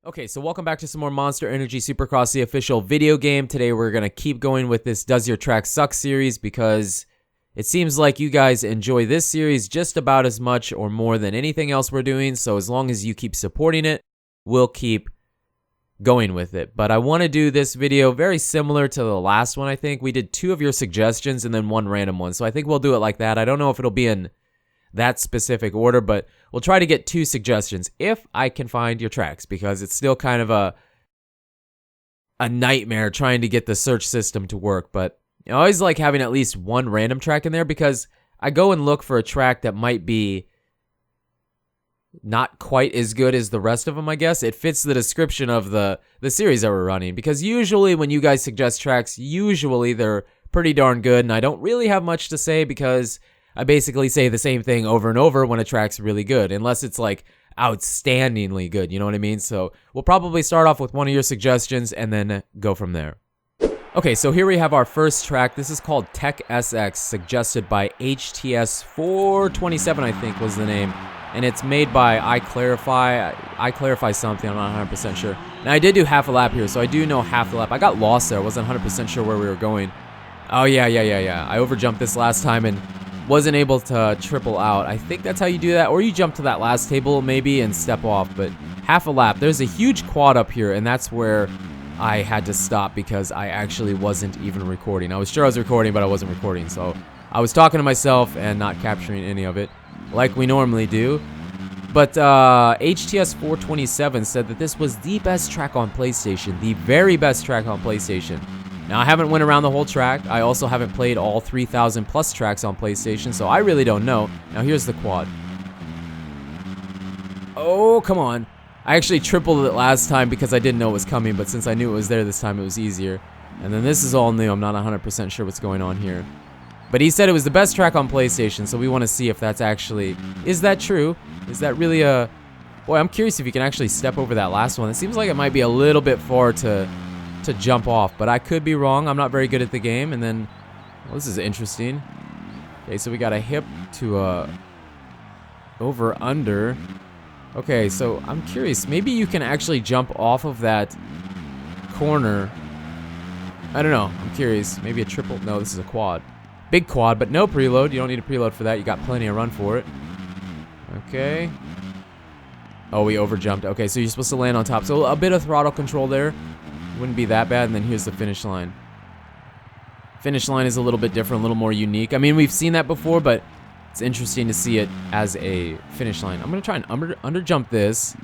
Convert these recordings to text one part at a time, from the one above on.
Okay, so welcome back to some more Monster Energy Supercross, the official video game. Today we're going to keep going with this Does Your Track Suck series because it seems like you guys enjoy this series just about as much or more than anything else we're doing. So as long as you keep supporting it, we'll keep going with it. But I want to do this video very similar to the last one, I think. We did 2 of your suggestions and then 1 random one. So I think we'll do it like that. I don't know if it'll be in that specific order, but we'll try to get 2 suggestions if I can find your tracks, because it's still kind of a nightmare trying to get the search system to work. But I always like having at least 1 random track in there, because I go and look for a track that might be not quite as good as the rest of them, I guess. It fits the description of the series that we're running, because usually when you guys suggest tracks, usually they're pretty darn good, and I don't really have much to say because I basically say the same thing over and over when a track's really good, unless it's like outstandingly good, you know what I mean? So we'll probably start off with one of your suggestions and then go from there. Okay, so here we have our first track. This is called Tec SX, suggested by HTS427, I think was the name. And it's made by I Clarify something, I'm not 100% sure. And I did do half a lap here, so I do know half the lap. I got lost there, I wasn't 100% sure where we were going. Oh yeah. I overjumped this last time and wasn't able to triple out. I think that's how you do that, or you jump to that last table maybe and step off, but half a lap. There's a huge quad up here, and that's where I had to stop because I actually wasn't even recording. I was sure I was recording, but I wasn't recording, so I was talking to myself and not capturing any of it like we normally do. But HTS427 said that this was the best track on PlayStation, the very best track on PlayStation. Now, I haven't went around the whole track. I also haven't played all 3,000 plus tracks on PlayStation, so I really don't know. Now, here's the quad. Oh, come on. I actually tripled it last time because I didn't know it was coming, but since I knew it was there this time, it was easier. And then this is all new. I'm not 100% sure what's going on here. But he said it was the best track on PlayStation, so we want to see if that's actually... Is that true? Is that really a... Boy, I'm curious if you can actually step over that last one. It seems like it might be a little bit far to jump off, but I could be wrong. I'm not very good at the game. And then, well, this is interesting. Okay, so we got a hip to over under. Okay, so I'm curious. Maybe you can actually jump off of that corner. I don't know. I'm curious. Maybe a triple. No, this is a quad. Big quad, but no preload. You don't need a preload for that. You got plenty of run for it. Okay. Oh, we overjumped. Okay, so you're supposed to land on top. So a bit of throttle control there. Wouldn't be that bad. And then here's the finish line. Finish line is a little bit different, a little more unique. I mean, we've seen that before, but it's interesting to see it as a finish line. I'm going to try and underjump this.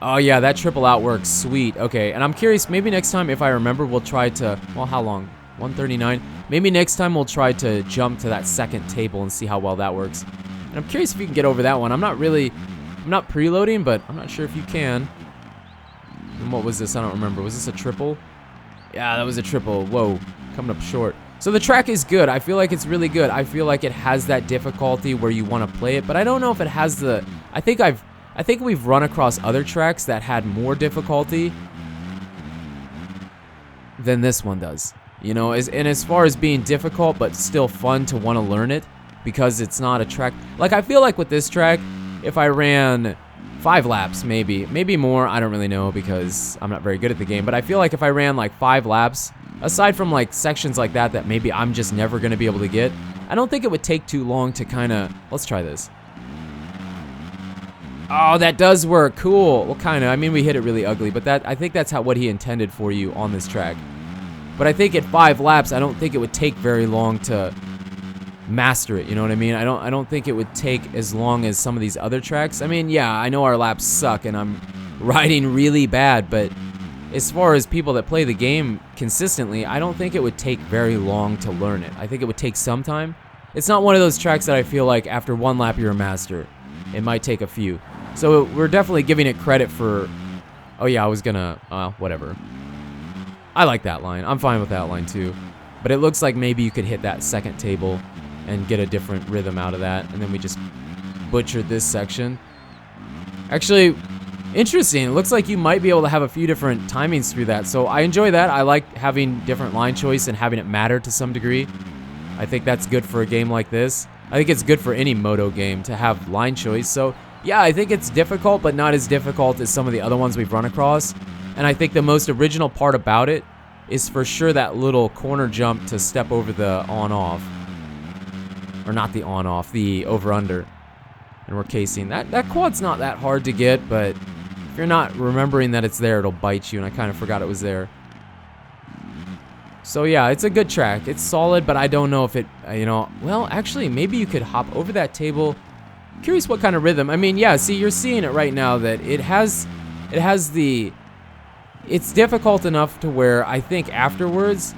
Oh, yeah, that triple out works. Sweet. Okay, and I'm curious, maybe next time, if I remember, we'll try to... Well, how long? 139? Maybe next time we'll try to jump to that second table and see how well that works. And I'm curious if you can get over that one. I'm not preloading, but I'm not sure if you can. And what was this? I don't remember. Was this a triple? Yeah, that was a triple. Whoa, coming up short. So the track is good. I feel like it's really good. I feel like it has that difficulty where you want to play it, but I don't know if it has the... I think we've run across other tracks that had more difficulty than this one does. You know, and as far as being difficult but still fun to want to learn it, because it's not a track... Like, I feel like with this track, if I ran 5 laps, maybe more, I don't really know because I'm not very good at the game, but I feel like if I ran like 5 laps, aside from like sections like that maybe I'm just never going to be able to get, I don't think it would take too long to kind of... Let's try this. Oh, that does work. Cool. Well, kind of. I mean, we hit it really ugly, but I think that's what he intended for you on this track. But I think at 5 laps, I don't think it would take very long to master it, you know what I mean? I don't think it would take as long as some of these other tracks. I mean, yeah, I know our laps suck and I'm riding really bad, but as far as people that play the game consistently, I don't think it would take very long to learn it. I think it would take some time. It's not one of those tracks that I feel like after 1 lap you're a master. It might take a few. So we're definitely giving it credit for... Oh yeah, I was gonna... whatever. I like that line. I'm fine with that line too. But it looks like maybe you could hit that second table and get a different rhythm out of that. And then we just butchered this section. Actually, interesting. It looks like you might be able to have a few different timings through that. So I enjoy that. I like having different line choice and having it matter to some degree. I think that's good for a game like this. I think it's good for any moto game to have line choice. So Yeah, I think it's difficult, but not as difficult as some of the other ones we've run across. And I think the most original part about it is for sure that little corner jump to step over the on-off. Or not the on-off, the over-under. And we're casing. That quad's not that hard to get, but if you're not remembering that it's there, it'll bite you, and I kind of forgot it was there. So yeah, it's a good track. It's solid, but I don't know if it, well, actually, maybe you could hop over that table. Curious what kind of rhythm. I mean, yeah, see, you're seeing it right now that it has the, it's difficult enough to where I think afterwards,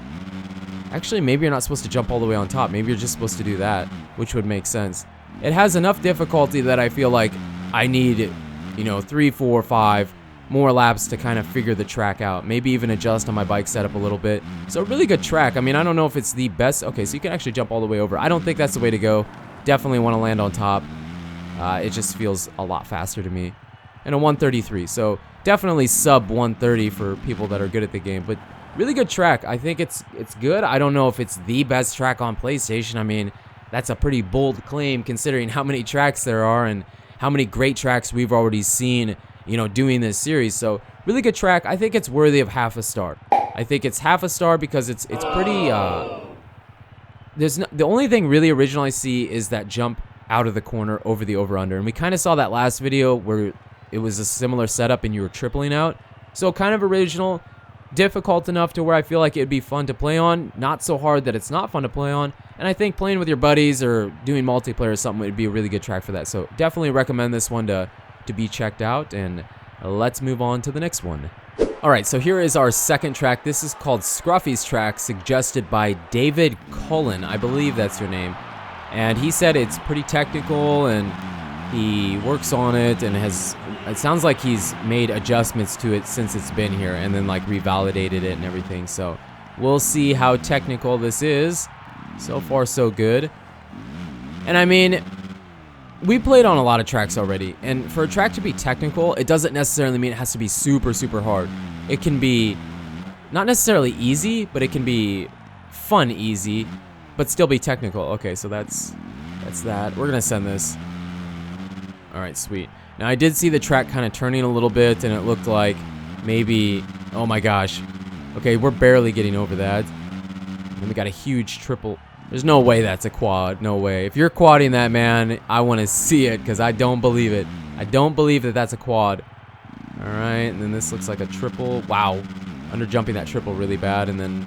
actually, maybe you're not supposed to jump all the way on top. Maybe you're just supposed to do that, which would make sense. It has enough difficulty that I feel like I need, 3, 4, 5 more laps to kind of figure the track out. Maybe even adjust on my bike setup a little bit. So a really good track. I mean, I don't know if it's the best. Okay, so you can actually jump all the way over. I don't think that's the way to go. Definitely want to land on top. It just feels a lot faster to me. And a 133, so definitely sub 130 for people that are good at the game. But really good track. I think it's good. I don't know if it's the best track on PlayStation. I mean, that's a pretty bold claim considering how many tracks there are and how many great tracks we've already seen, doing this series. So really good track. I think it's worthy of half a star. I think it's half a star because it's pretty. The only thing really original I see is that jump out of the corner over the over-under, and we kind of saw that last video where it was a similar setup and you were tripling out. So kind of original, difficult enough to where I feel like it'd be fun to play on, not so hard that it's not fun to play on. And I think playing with your buddies or doing multiplayer or something would be a really good track for that. So definitely recommend this one to be checked out, and let's move on to the next one. Alright, so here is our second track. This is called Scruffys track, suggested by David Cullen. I believe that's your name. And he said it's pretty technical and he works on it and it sounds like he's made adjustments to it since it's been here and then like revalidated it and everything. So we'll see how technical this is. So far so good. And I mean, we played on a lot of tracks already, and for a track to be technical, it doesn't necessarily mean it has to be super, super hard. It can be not necessarily easy, but it can be fun easy, but still be technical. Okay, so that's that. We're gonna send this. Alright, sweet. Now I did see the track kind of turning a little bit, and it looked like maybe, oh my gosh. Okay, we're barely getting over that. And we got a huge triple. There's no way that's a quad. No way. If you're quadding that, man, I want to see it because I don't believe it. I don't believe that that's a quad. All right, and then this looks like a triple. Wow. Under jumping that triple really bad, and then...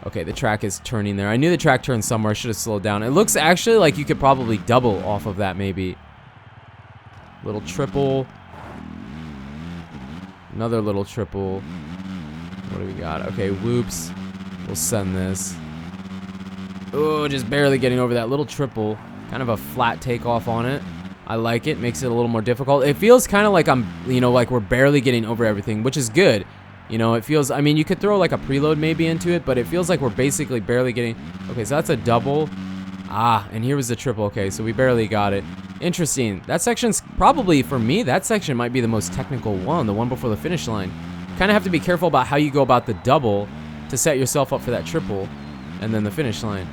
Okay, the track is turning there. I knew the track turned somewhere. I should have slowed down. It looks actually like you could probably double off of that maybe. Little triple. Another little triple. What do we got? Okay, whoops. We'll send this. Oh, just barely getting over that little triple. Kind of a flat takeoff on it. I like it. Makes it a little more difficult. It feels kind of like I'm, like we're barely getting over everything, which is good. It feels, I mean, you could throw like a preload maybe into it, but it feels like we're basically barely getting. Okay, so that's a double. And here was the triple. Okay, so we barely got it. Interesting. That section's probably, for me, that section might be the most technical one, the one before the finish line. Kind of have to be careful about how you go about the double to set yourself up for that triple and then the finish line.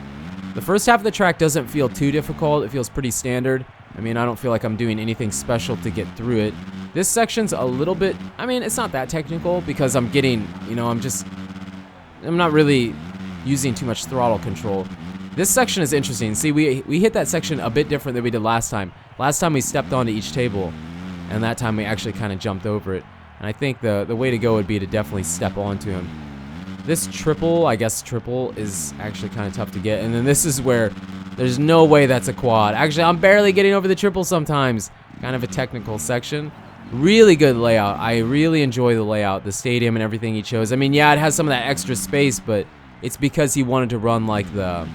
The first half of the track doesn't feel too difficult. It feels pretty standard. I mean, I don't feel like I'm doing anything special to get through it. This section's a little bit, I mean, it's not that technical because I'm getting, I'm not really using too much throttle control. This section is interesting. See, we hit that section a bit different than we did last time. Last time we stepped onto each table, and that time we actually kind of jumped over it. And I think the way to go would be to definitely step onto him. This triple, I guess triple, is actually kind of tough to get. And then this is where there's no way that's a quad. Actually, I'm barely getting over the triple sometimes. Kind of a technical section. Really good layout. I really enjoy the layout, the stadium and everything he chose. I mean, yeah, it has some of that extra space, but it's because he wanted to run like the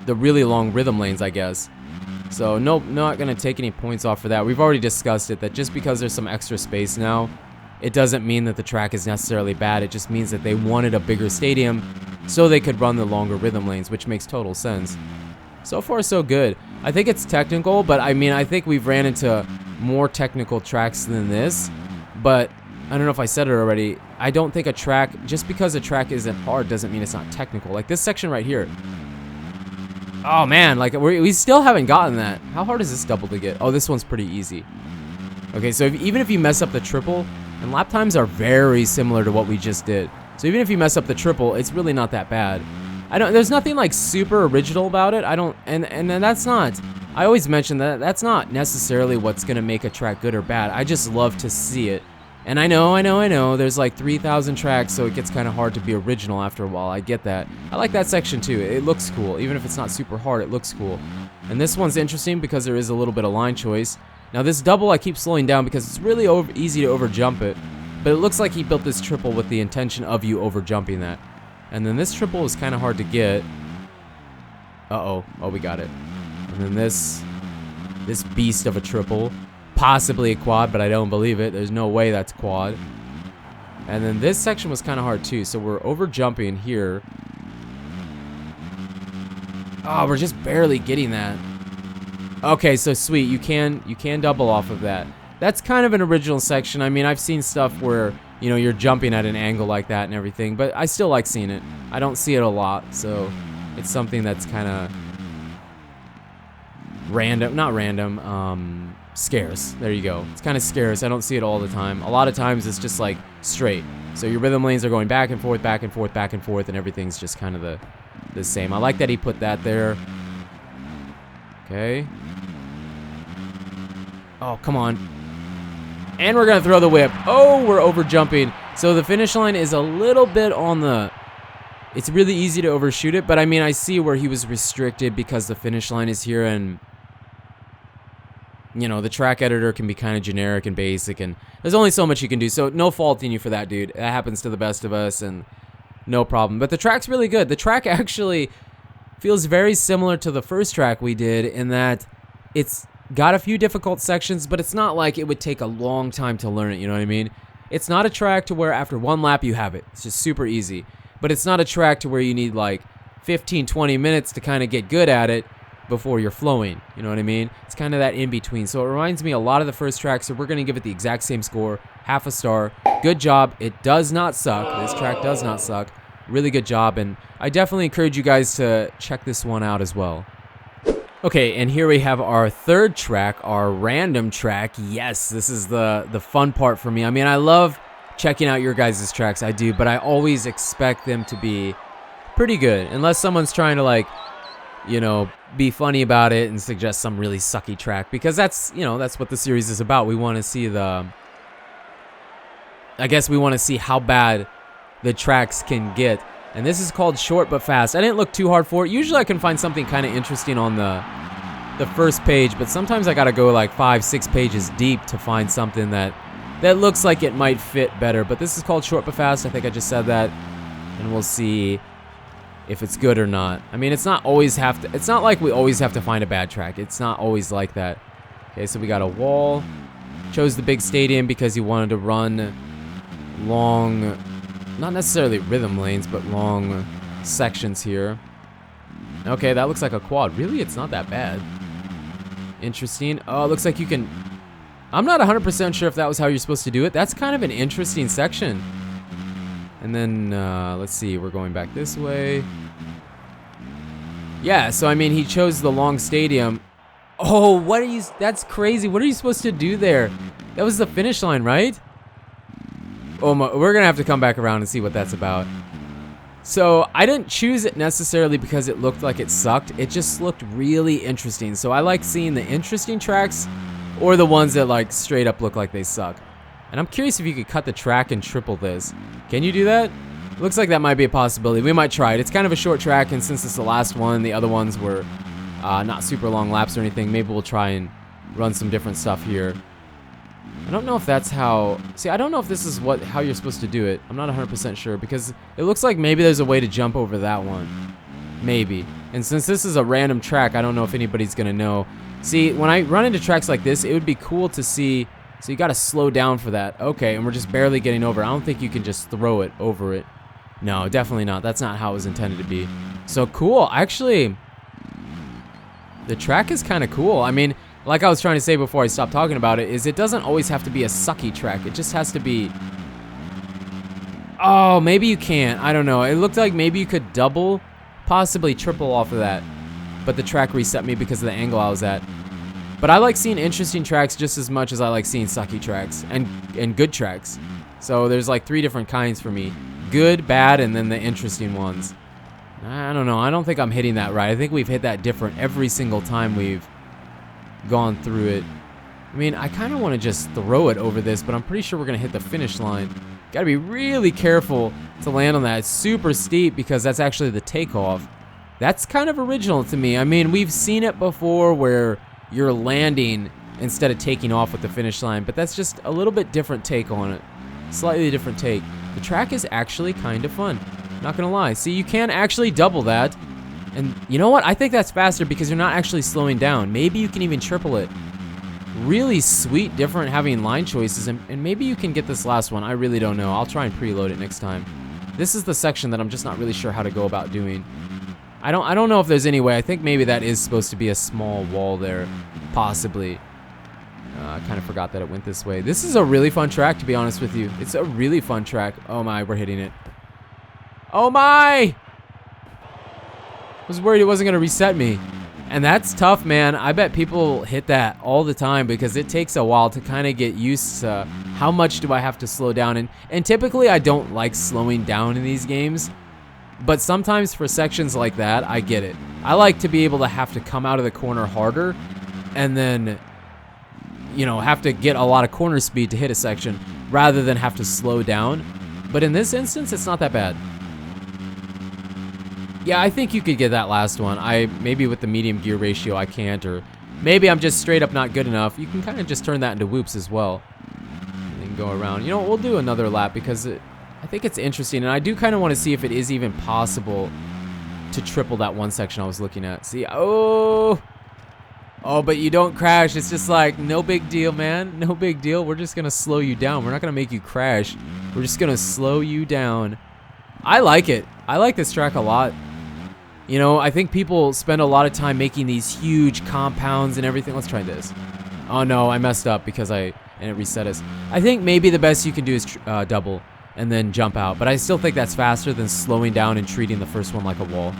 really long rhythm lanes, I guess. So nope, not gonna take any points off for that. We've already discussed it, that just because there's some extra space now, it doesn't mean that the track is necessarily bad. It just means that they wanted a bigger stadium so they could run the longer rhythm lanes, which makes total sense. So far, so good. I think it's technical, but I mean, I think we've ran into more technical tracks than this. But I don't know if I said it already. I don't think a track, just because a track isn't hard doesn't mean it's not technical. Like this section right here. Oh man, like we still haven't gotten that. How hard is this double to get? Oh, this one's pretty easy. Okay, so even if you mess up the triple, and lap times are very similar to what we just did. So even if you mess up the triple, it's really not that bad. There's nothing like super original about it. And that's not, I always mention that that's not necessarily what's gonna make a track good or bad. I just love to see it. And I know, there's like 3,000 tracks, so it gets kind of hard to be original after a while. I get that. I like that section too. It looks cool. Even if it's not super hard, it looks cool. And this one's interesting because there is a little bit of line choice. Now this double, I keep slowing down because it's really easy to overjump it. But it looks like he built this triple with the intention of you overjumping that. And then this triple is kind of hard to get. Uh-oh. Oh, we got it. And then this beast of a triple. Possibly a quad, but I don't believe it. There's no way that's quad. And then this section was kind of hard too, so we're over jumping here. Oh, we're just barely getting that. Okay, so sweet. You can double off of that. That's kind of an original section. I mean, I've seen stuff where, you know, you're jumping at an angle like that and everything, but I still like seeing it. I don't see it a lot, so it's something that's kind of random, not random, scarce. There you go. It's kind of scarce. I don't see it all the time. A lot of times it's just like straight. So your rhythm lanes are going back and forth, back and forth, back and forth, and everything's just kind of the same. I like that he put that there. Okay. Oh, come on. And we're going to throw the whip. Oh, we're over jumping. So the finish line is a little bit on the... It's really easy to overshoot it, but I mean, I see where he was restricted because the finish line is here, and you know, the track editor can be kind of generic and basic, and there's only so much you can do, so no faulting you for that, dude. That happens to the best of us, and no problem. But the track's really good. The track actually feels very similar to the first track we did in that it's got a few difficult sections, but it's not like it would take a long time to learn it, you know what I mean? It's not a track to where after one lap you have it. It's just super easy. But it's not a track to where you need like 15, 20 minutes to kind of get good at it before you're flowing, you know what I mean? It's kind of that in-between. So it reminds me a lot of the first track, so we're going to give it the exact same score, half a star. Good job. It does not suck. This track does not suck. Really good job, and I definitely encourage you guys to check this one out as well. Okay, and here we have our third track, our random track. Yes, this is the fun part for me. I mean, I love checking out your guys' tracks, I do, but I always expect them to be pretty good, unless someone's trying to, like, you know, be funny about it and suggest some really sucky track, because that's, you know, that's what the series is about. We want to see I guess we want to see how bad the tracks can get. And this is called Short But Fast. I didn't look too hard for it. Usually I can find something kind of interesting on the first page, but sometimes I gotta go like 5-6 pages deep to find something that looks like it might fit better. But this is called Short But Fast. I think I just said that, and we'll see if it's good or not. I mean, it's not like we always have to find a bad track. It's not always like that. Okay, so we got a wall. Chose the big stadium because he wanted to run long, not necessarily rhythm lanes, but long sections here. Okay, that looks like a quad. Really, it's not that bad. Interesting. Oh, it looks like you can... I'm not 100% sure if that was how you're supposed to do it. That's kind of an interesting section. And then, let's see, we're going back this way. Yeah, so I mean, he chose the long stadium. Oh, what are you... That's crazy. What are you supposed to do there? That was the finish line, right? Oh, we're going to have to come back around and see what that's about. So, I didn't choose it necessarily because it looked like it sucked. It just looked really interesting. So, I like seeing the interesting tracks or the ones that, like, straight up look like they suck. And I'm curious if you could cut the track and triple this. Can you do that? Looks like that might be a possibility. We might try it. It's kind of a short track, and since it's the last one, the other ones were not super long laps or anything, maybe we'll try and run some different stuff here. I don't know if that's how... See, I don't know if this is how you're supposed to do it. I'm not 100% sure, because it looks like maybe there's a way to jump over that one. Maybe. And since this is a random track, I don't know if anybody's going to know. See, when I run into tracks like this, it would be cool to see... So you got to slow down for that. Okay, and we're just barely getting over. I don't think you can just throw it over it. No, definitely not. That's not how it was intended to be. So cool. Actually, the track is kind of cool. I mean... Like I was trying to say before I stopped talking about it, is it doesn't always have to be a sucky track. It just has to be... Oh, maybe you can't. I don't know. It looked like maybe you could double, possibly triple off of that. but the track reset me because of the angle I was at. But I like seeing interesting tracks just as much as I like seeing sucky tracks and good tracks. So there's like 3 different kinds for me. Good, bad, and then the interesting ones. I don't know. I don't think I'm hitting that right. I think we've hit that different every single time we've gone through it. I mean, I kind of want to just throw it over this, but I'm pretty sure we're going to hit the finish line. Got to be really careful to land on that. It's super steep because that's actually the takeoff. That's kind of original to me. I mean, we've seen it before where you're landing instead of taking off with the finish line, but that's just a little bit different take on it. Slightly different take. The track is actually kind of fun. Not gonna lie. See, you can actually double that. And you know what? I think that's faster because you're not actually slowing down. Maybe you can even triple it. Really sweet, different having line choices, and maybe you can get this last one. I really don't know. I'll try and preload it next time. This is the section that I'm just not really sure how to go about doing. I don't know if there's any way. I think maybe that is supposed to be a small wall there, possibly. I kind of forgot that it went this way. This is a really fun track, to be honest with you. It's a really fun track. Oh my, we're hitting it. Oh my! I was worried it wasn't going to reset me. And that's tough, man. I bet people hit that all the time because it takes a while to kind of get used to how much do I have to slow down. And typically I don't like slowing down in these games. But sometimes for sections like that, I get it. I like to be able to have to come out of the corner harder and then, you know, have to get a lot of corner speed to hit a section rather than have to slow down. But in this instance, it's not that bad. Yeah, I think you could get that last one. Maybe with the medium gear ratio I can't, or maybe I'm just straight up not good enough. You can kind of just turn that into whoops as well. And then go around. You know, we'll do another lap because I think it's interesting, and I do kind of want to see if it is even possible to triple that one section I was looking at. See, oh, but you don't crash. It's just like, no big deal, man. No big deal. We're just going to slow you down. We're not going to make you crash. We're just going to slow you down. I like it. I like this track a lot. You know, I think people spend a lot of time making these huge compounds and everything. Let's try this. Oh no, I messed up because and it reset us. I think maybe the best you can do is double and then jump out. But I still think that's faster than slowing down and treating the first one like a wall.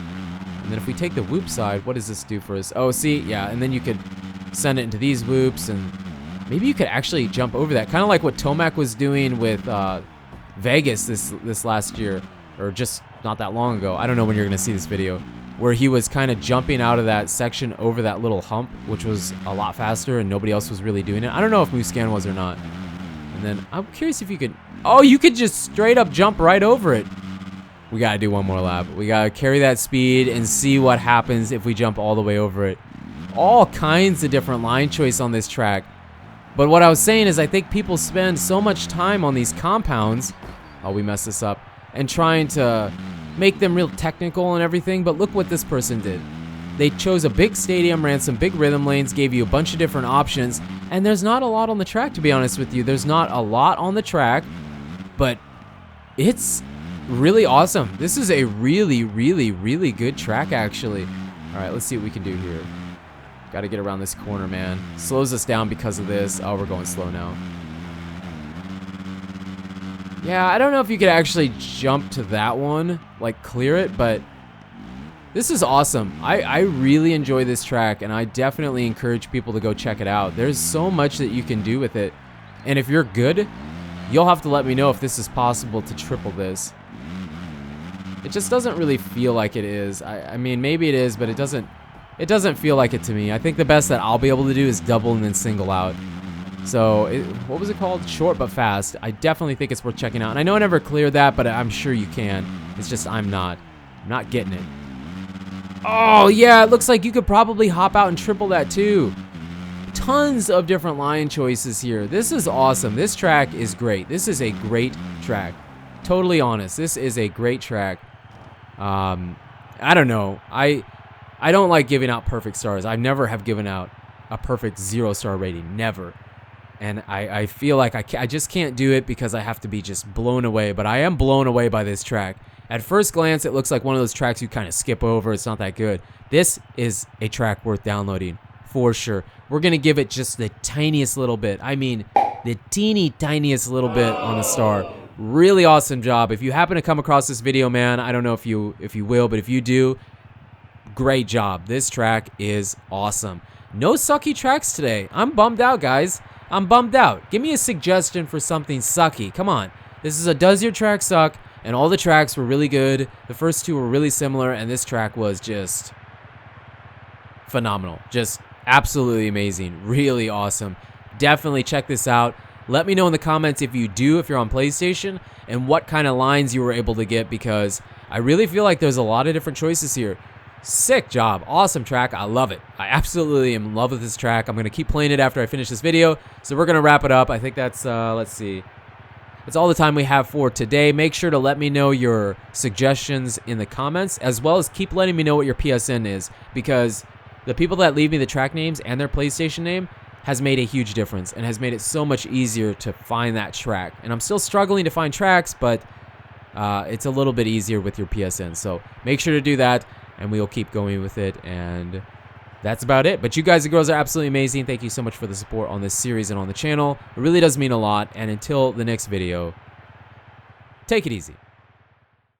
And then if we take the whoop side, what does this do for us? Oh, see, yeah, and then you could send it into these whoops, and maybe you could actually jump over that. Kind of like what Tomac was doing with Vegas this last year, or just not that long ago. I don't know when you're going to see this video, where he was kind of jumping out of that section over that little hump, which was a lot faster and nobody else was really doing it. I don't know if Muscan was or not. And then I'm curious if you could... Oh, you could just straight up jump right over it. We got to do one more lap. We got to carry that speed and see what happens if we jump all the way over it. All kinds of different line choice on this track. But what I was saying is I think people spend so much time on these compounds... Oh, we messed this up. And trying to make them real technical and everything, but look what this person did. They chose a big stadium, ran some big rhythm lanes, gave you a bunch of different options, and there's not a lot on the track, to be honest with you. There's not a lot on the track, but it's really awesome. This is a really, really, really good track, actually. All right, let's see what we can do here. Got to get around this corner, man. Slows us down because of this. Oh, we're going slow now. Yeah, I don't know if you could actually jump to that one, like clear it, but this is awesome. I really enjoy this track, and I definitely encourage people to go check it out. There's so much that you can do with it, and if you're good, you'll have to let me know if this is possible to triple this. It just doesn't really feel like it is. I mean, maybe it is, but it doesn't feel like it to me. I think the best that I'll be able to do is double and then single out. So, what was it called? Short but fast. I definitely think it's worth checking out. And I know I never cleared that, but I'm sure you can. It's just I'm not getting it. Oh, yeah, it looks like you could probably hop out and triple that too. Tons of different line choices here. This is awesome. This track is great. This is a great track. Totally honest. This is a great track. I don't know. I don't like giving out perfect stars. I never have given out a perfect 0-star rating. Never. And I feel like I just can't do it because I have to be just blown away. But I am blown away by this track. At first glance, it looks like one of those tracks you kind of skip over. It's not that good. This is a track worth downloading for sure. We're going to give it just the tiniest little bit. I mean, the teeny tiniest little bit on the star. Really awesome job. If you happen to come across this video, man, I don't know if you will, but if you do, great job. This track is awesome. No sucky tracks today. I'm bummed out, guys. I'm bummed out. Give me a suggestion for something sucky. Come on. This is a does your track suck, and all the tracks were really good. The first two were really similar, and this track was just phenomenal. Just absolutely amazing. Really awesome. Definitely check this out. Let me know in the comments if you do, if you're on PlayStation, and what kind of lines you were able to get, because I really feel like there's a lot of different choices here. Sick job. Awesome track. I love it. I absolutely am in love with this track. I'm going to keep playing it after I finish this video. So we're going to wrap it up. I think that's, let's see. That's all the time we have for today. Make sure to let me know your suggestions in the comments, as well as keep letting me know what your PSN is, because the people that leave me the track names and their PlayStation name has made a huge difference and has made it so much easier to find that track. And I'm still struggling to find tracks, but it's a little bit easier with your PSN. So make sure to do that, and we'll keep going with it. And that's about it. But you guys and girls are absolutely amazing. Thank you so much for the support on this series and on the channel. It really does mean a lot. And until the next video, take it easy.